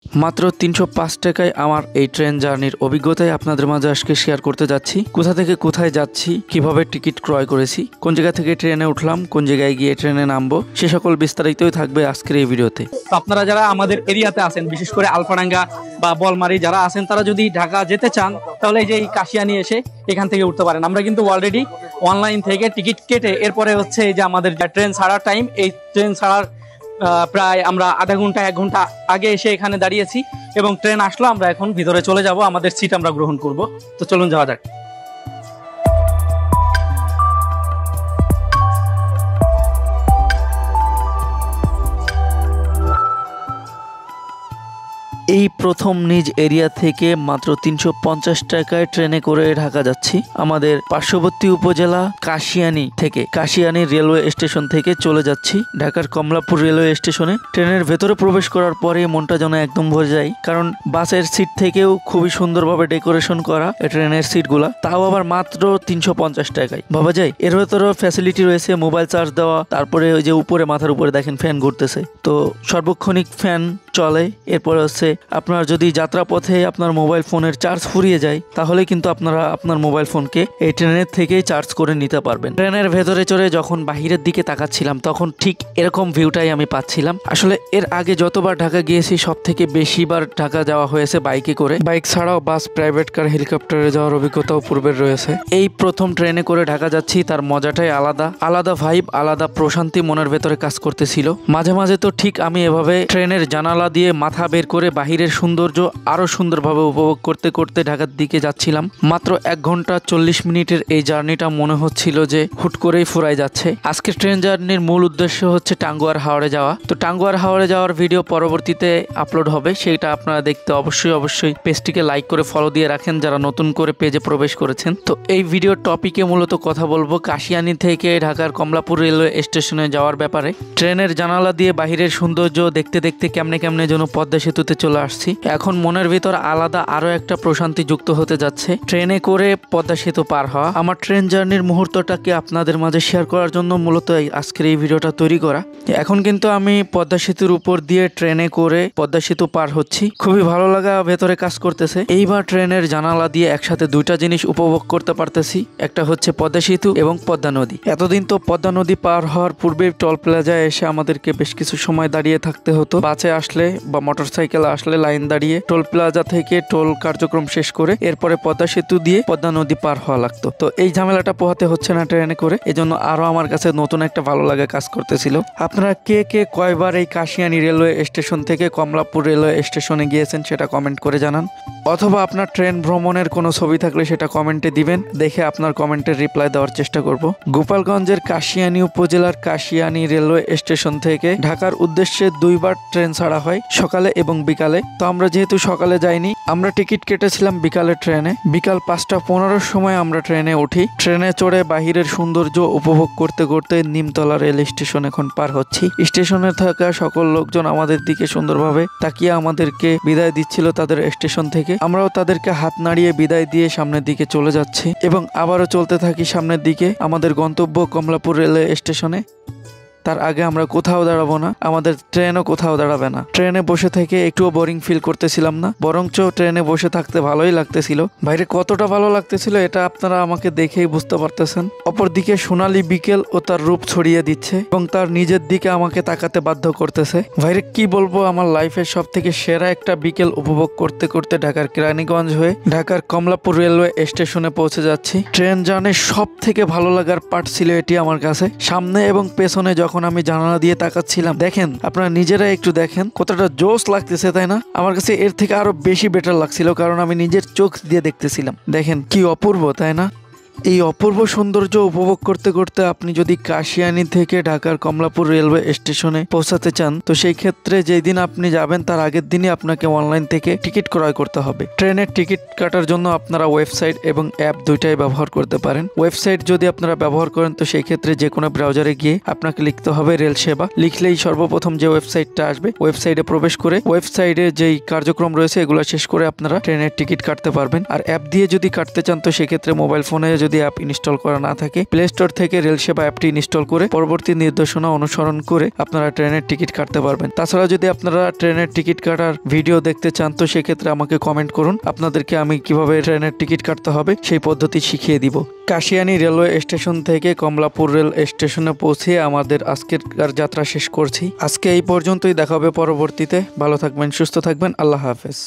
মাত্র ৩০৫ টাকায় আমার এই ট্রেন জার্নির অভিজ্ঞতাই আপনাদের মাঝে আজকে শেয়ার করতে যাচ্ছি। কোথা থেকে কোথায় যাচ্ছি, কিভাবে টিকিট ক্রয় করেছি, কোন জায়গা থেকে ট্রেনে উঠলাম, কোন জায়গায় গিয়ে ট্রেনে নামবো, সে সকল বিস্তারিতই থাকবে আজকের এই ভিডিওতে। তো আপনারা যারা আমাদের এরিয়াতে আছেন, বিশেষ করে আলফাডাঙ্গা বা বলমারি যারা আছেন, তারা যদি ঢাকা যেতে চান তাহলে এই যে এই কাশিয়ানী এসে এখান থেকে উঠতে পারেন। আমরা কিন্তু অলরেডি অনলাইন থেকে টিকিট কেটে এরপরে হচ্ছে এই যে আমাদের যে ট্রেন ছাড়ার টাইম, এই ট্রেন ছাড়ার প্রায় আমরা আধা ঘন্টা 1 ঘন্টা আগে এসে এখানে দাঁড়িয়েছি এবং ট্রেন আসলো। আমরা এখন ভিতরে চলে যাব, আমাদের সিট আমরা গ্রহণ করব। তো চলুন যাওয়া যাক। এই প্রথম নিজ এরিয়া থেকে মাত্র ৩৫০ টাকায় ট্রেনে করে ঢাকা যাচ্ছি। আমাদের পার্শ্ববর্তী উপজেলা কাশিয়ানী থেকে, কাশিয়ানী রেলওয়ে স্টেশন থেকে চলে যাচ্ছি ঢাকার কমলাপুর রেলওয়ে স্টেশনে। ট্রেনের ভেতরে প্রবেশ করার পরে মনটা যেন একদম ভরে যায়, কারণ বাসের সিট থেকেও খুবই সুন্দরভাবে ডেকোরেশন করা ট্রেনের সিটগুলা, তাও আবার মাত্র ৩৫০ টাকায়। ভাবা যায় এর ভেতরেও ফ্যাসিলিটি রয়েছে মোবাইল চার্জ দেওয়া, তারপরে ওই যে উপরে মাথার উপরে দেখেন ফ্যান ঘুরতেছে, তো সার্বক্ষণিক ফ্যান চলে। এরপরে হচ্ছে আপনার যদি যাত্রাপথে আপনার মোবাইল ফোনের চার্জ ফুরিয়ে যায়, তাহলে কিন্তু আপনারা আপনার মোবাইল ফোনকে এই ট্রেনের থেকেই চার্জ করে নিতে পারবেন। ট্রেনের ভেতরে চড়ে যখন বাহিরের দিকে তাকাচ্ছিলাম, তখন ঠিক এরকম ভিউটাই আমি পাচ্ছিলাম। আসলে এর আগে যতবার ঢাকা গিয়েছি সব থেকে বেশিবার ঢাকা যাওয়া হয়েছে বাইকে করে। বাইক ছাড়াও বাস, প্রাইভেট কার, হেলিকপ্টারে যাওয়ার অভিজ্ঞতাও পূর্বের রয়েছে। এই প্রথম ট্রেনে করে ঢাকা যাচ্ছি, তার মজাটাই আলাদা। আলাদা ভাইব, আলাদা প্রশান্তি মনের ভেতরে কাজ করতেছিল। মাঝে মাঝে তো ঠিক আমি এভাবে ট্রেনের জানালা দিয়ে মাথা বের করে বাহিরের সৌন্দর্য আরো সুন্দরভাবে উপভোগ করতে করতে ঢাকার দিকে যাচ্ছিলাম। মাত্র 1 ঘন্টা 40 মিনিটের এই জার্নিটা মনে হচ্ছিল যে হুট করেই ফুরাই যাচ্ছে। আজকের ট্রেন জার্নির মূল উদ্দেশ্য হচ্ছে টাঙ্গুয়ার হাওড়ে যাওয়া। তো টাঙ্গুয়ার হাওড়ে যাওয়ার ভিডিও পরবর্তীতে আপলোড হবে, সেইটা আপনারা দেখতে অবশ্যই পেজটিকে লাইক করে ফলো দিয়ে রাখেন যারা নতুন করে পেজে প্রবেশ করেছেন। তো এই ভিডিওর টপিকে মূলত কথা বলবো কাশিয়ানী থেকে ঢাকার কমলাপুর রেলওয়ে স্টেশনে যাওয়ার ব্যাপারে। ট্রেনের জানালা দিয়ে বাহিরের সৌন্দর্য দেখতে দেখতে কেমনে যেন পদ্মা সেতুতে চলে আসছি। এখন মনের ভিতর আলাদা আরো একটা প্রশান্তি যুক্ত হতে যাচ্ছে ট্রেনে করে পদ্মা সেতু পার হওয়া। আমার ট্রেন জার্নির মুহূর্তটাকে আপনাদের মাঝে শেয়ার করার জন্য মূলত আজকের এই ভিডিওটা তৈরি করা। এখন কিন্তু আমি পদ্মা সেতুর উপর দিয়ে ট্রেনে করে পদ্মা সেতু পার হচ্ছি। খুবই ভালো লাগা ভেতরে কাজ করতেছে। এইবার ট্রেনের জানালা দিয়ে একসাথে দুইটা জিনিস উপভোগ করতে পারতেছি, একটা হচ্ছে পদ্মা সেতু এবং পদ্মা নদী। এতদিন তো পদ্মা নদী পার হওয়ার পূর্বে টোল প্লাজায় এসে আমাদেরকে বেশ কিছু সময় দাঁড়িয়ে থাকতে হতো। বাসে আসলে বা মোটরসাইকেল আসলে লাইন দাঁড়িয়ে টোল প্লাজা থেকে টোল কার্যক্রম শেষ করে এরপরে পদ্মা সেতু দিয়ে পদ্মা নদী পার হওয়া লাগতো। তো এই ঝামেলাটা পোহাতে হচ্ছে না ট্রেনে করে, এজন্য আরো আমার কাছে নতুন একটা ভালো লাগা কাজ করতেছিল। আপনারা কে কয়বার এই কাশিয়ানী রেলওয়ে স্টেশন থেকে কমলাপুর রেলওয়ে স্টেশনে গিয়েছেন সেটা কমেন্ট করে জানান, অথবা আপনার ট্রেন ভ্রমণের কোনো ছবি থাকলে সেটা কমেন্টে দিবেন, দেখে আপনার কমেন্টের রিপ্লাই দেওয়ার চেষ্টা করব। গোপালগঞ্জের কাশিয়ানী উপজেলার কাশিয়ানী রেলওয়ে স্টেশন থেকে ঢাকার উদ্দেশ্যে 2বার ট্রেন ছাড়া হয়, সকালে এবং বিকালে। তো আমরা যেহেতু সকালে যাইনি, আমরা টিকিট কেটেছিলাম বিকালে ট্রেনে। বিকাল 5:15 সময় আমরা ট্রেনে উঠি। ট্রেনে চড়ে বাহিরের সৌন্দর্য উপভোগ করতে করতে নিমতলা রেল স্টেশন এখন পার হচ্ছি। স্টেশনে থাকা সকল লোকজন আমাদের দিকে সুন্দরভাবে তাকিয়ে আমাদেরকে বিদায় দিচ্ছিল তাদের স্টেশন থেকে। আমরাও তাদেরকে হাত নাড়িয়ে বিদায় দিয়ে সামনের দিকে চলে যাচ্ছি এবং আবারও চলতে থাকি সামনের দিকে আমাদের গন্তব্য কমলাপুর রেলওয়ে স্টেশনে। তার আগে আমরা কোথাও দাঁড়াবো না, আমাদের ট্রেনও কোথাও দাঁড়াবে না। ট্রেনে বসে থেকে একটুও বোরিং ফিল করতেছিলাম না, বরঞ্চ ট্রেনে বসে থাকতে ভালোই লাগতেছিল। বাইরে কতটা ভালো লাগতেছিল এটা আপনারা আমাকে দেখেই বুঝতে পারতেছেন। অপরদিকে সোনালী বিকেল ও তার রূপ ছড়িয়ে দিচ্ছে এবং তার নিজের দিকে আমাকে তাকাতে বাধ্য করতেছে। বাইরে কি বলবো, আমার লাইফের সব থেকে সেরা একটা বিকেল উপভোগ করতে করতে ঢাকার কেরানীগঞ্জ হয়ে ঢাকার কমলাপুর রেলওয়ে স্টেশনে পৌঁছে যাচ্ছি। ট্রেন জার্নির সব থেকে ভালো লাগার পার্ট ছিল এটি আমার কাছে। সামনে এবং পেছনে যখন আমি জানালা দিয়ে তাকাচ্ছিলাম, দেখেন আপনারা নিজেরা একটু দেখেন কতটা জোশ লাগতেছে, তাই না? আমার কাছে এর থেকে আরো বেশি বেটার লাগছিল, কারণ আমি নিজের চোখ দিয়ে দেখতেছিলাম। দেখেন কি অপূর্ব, তাই না? এই অপূর্ব সৌন্দর্য উপভোগ করতে করতে আপনি যদি কাশিয়ানী থেকে ঢাকার কমলাপুর রেলওয়ে স্টেশনে পৌঁছাতে চান, তো সেই ক্ষেত্রে যেই দিন আপনি যাবেন তার আগের দিনই আপনাকে অনলাইন থেকে টিকিট ক্রয় করতে হবে। ট্রেনের টিকিট কাটার জন্য আপনারা ওয়েবসাইট এবং অ্যাপ দুইটাই ব্যবহার করতে পারেন। ওয়েবসাইট যদি আপনারা ব্যবহার করেন তো সেই ক্ষেত্রে যে কোনো ব্রাউজারে গিয়ে আপনাকে লিখতে হবে রেল সেবা। লিখলেই সর্বপ্রথম যে ওয়েবসাইটটা আসবে, ওয়েবসাইটে প্রবেশ করে ওয়েবসাইটে যেই কার্যক্রম রয়েছে এগুলো শেষ করে আপনারা ট্রেনের টিকিট কাটতে পারবেন। আর অ্যাপ দিয়ে যদি কাটতে চান তো সেক্ষেত্রে মোবাইল ফোনে যদি অ্যাপ ইনস্টল করা না থাকে প্লে স্টোর থেকে রেল সেবা অ্যাপটি ইনস্টল করে পরবর্তী নির্দেশনা অনুসরণ করে আপনারা ট্রেনের টিকিট কাটতে পারবেন। তাছাড়া যদি আপনারা ট্রেনের টিকিট কাটার ভিডিও দেখতে চান তো সেক্ষেত্রে আমাকে কমেন্ট করুন, আপনাদেরকে আমি কিভাবে ট্রেনের টিকিট কাটতে হবে সেই পদ্ধতি শিখিয়ে দিব। কাশিয়ানী রেলওয়ে স্টেশন থেকে কমলাপুর রেল স্টেশনে পৌঁছে আমাদের আজকের যাত্রা শেষ করছি। আজকে এই পর্যন্তই, দেখা হবে পরবর্তীতে। ভালো থাকবেন, সুস্থ থাকবেন, আল্লাহ হাফেজ।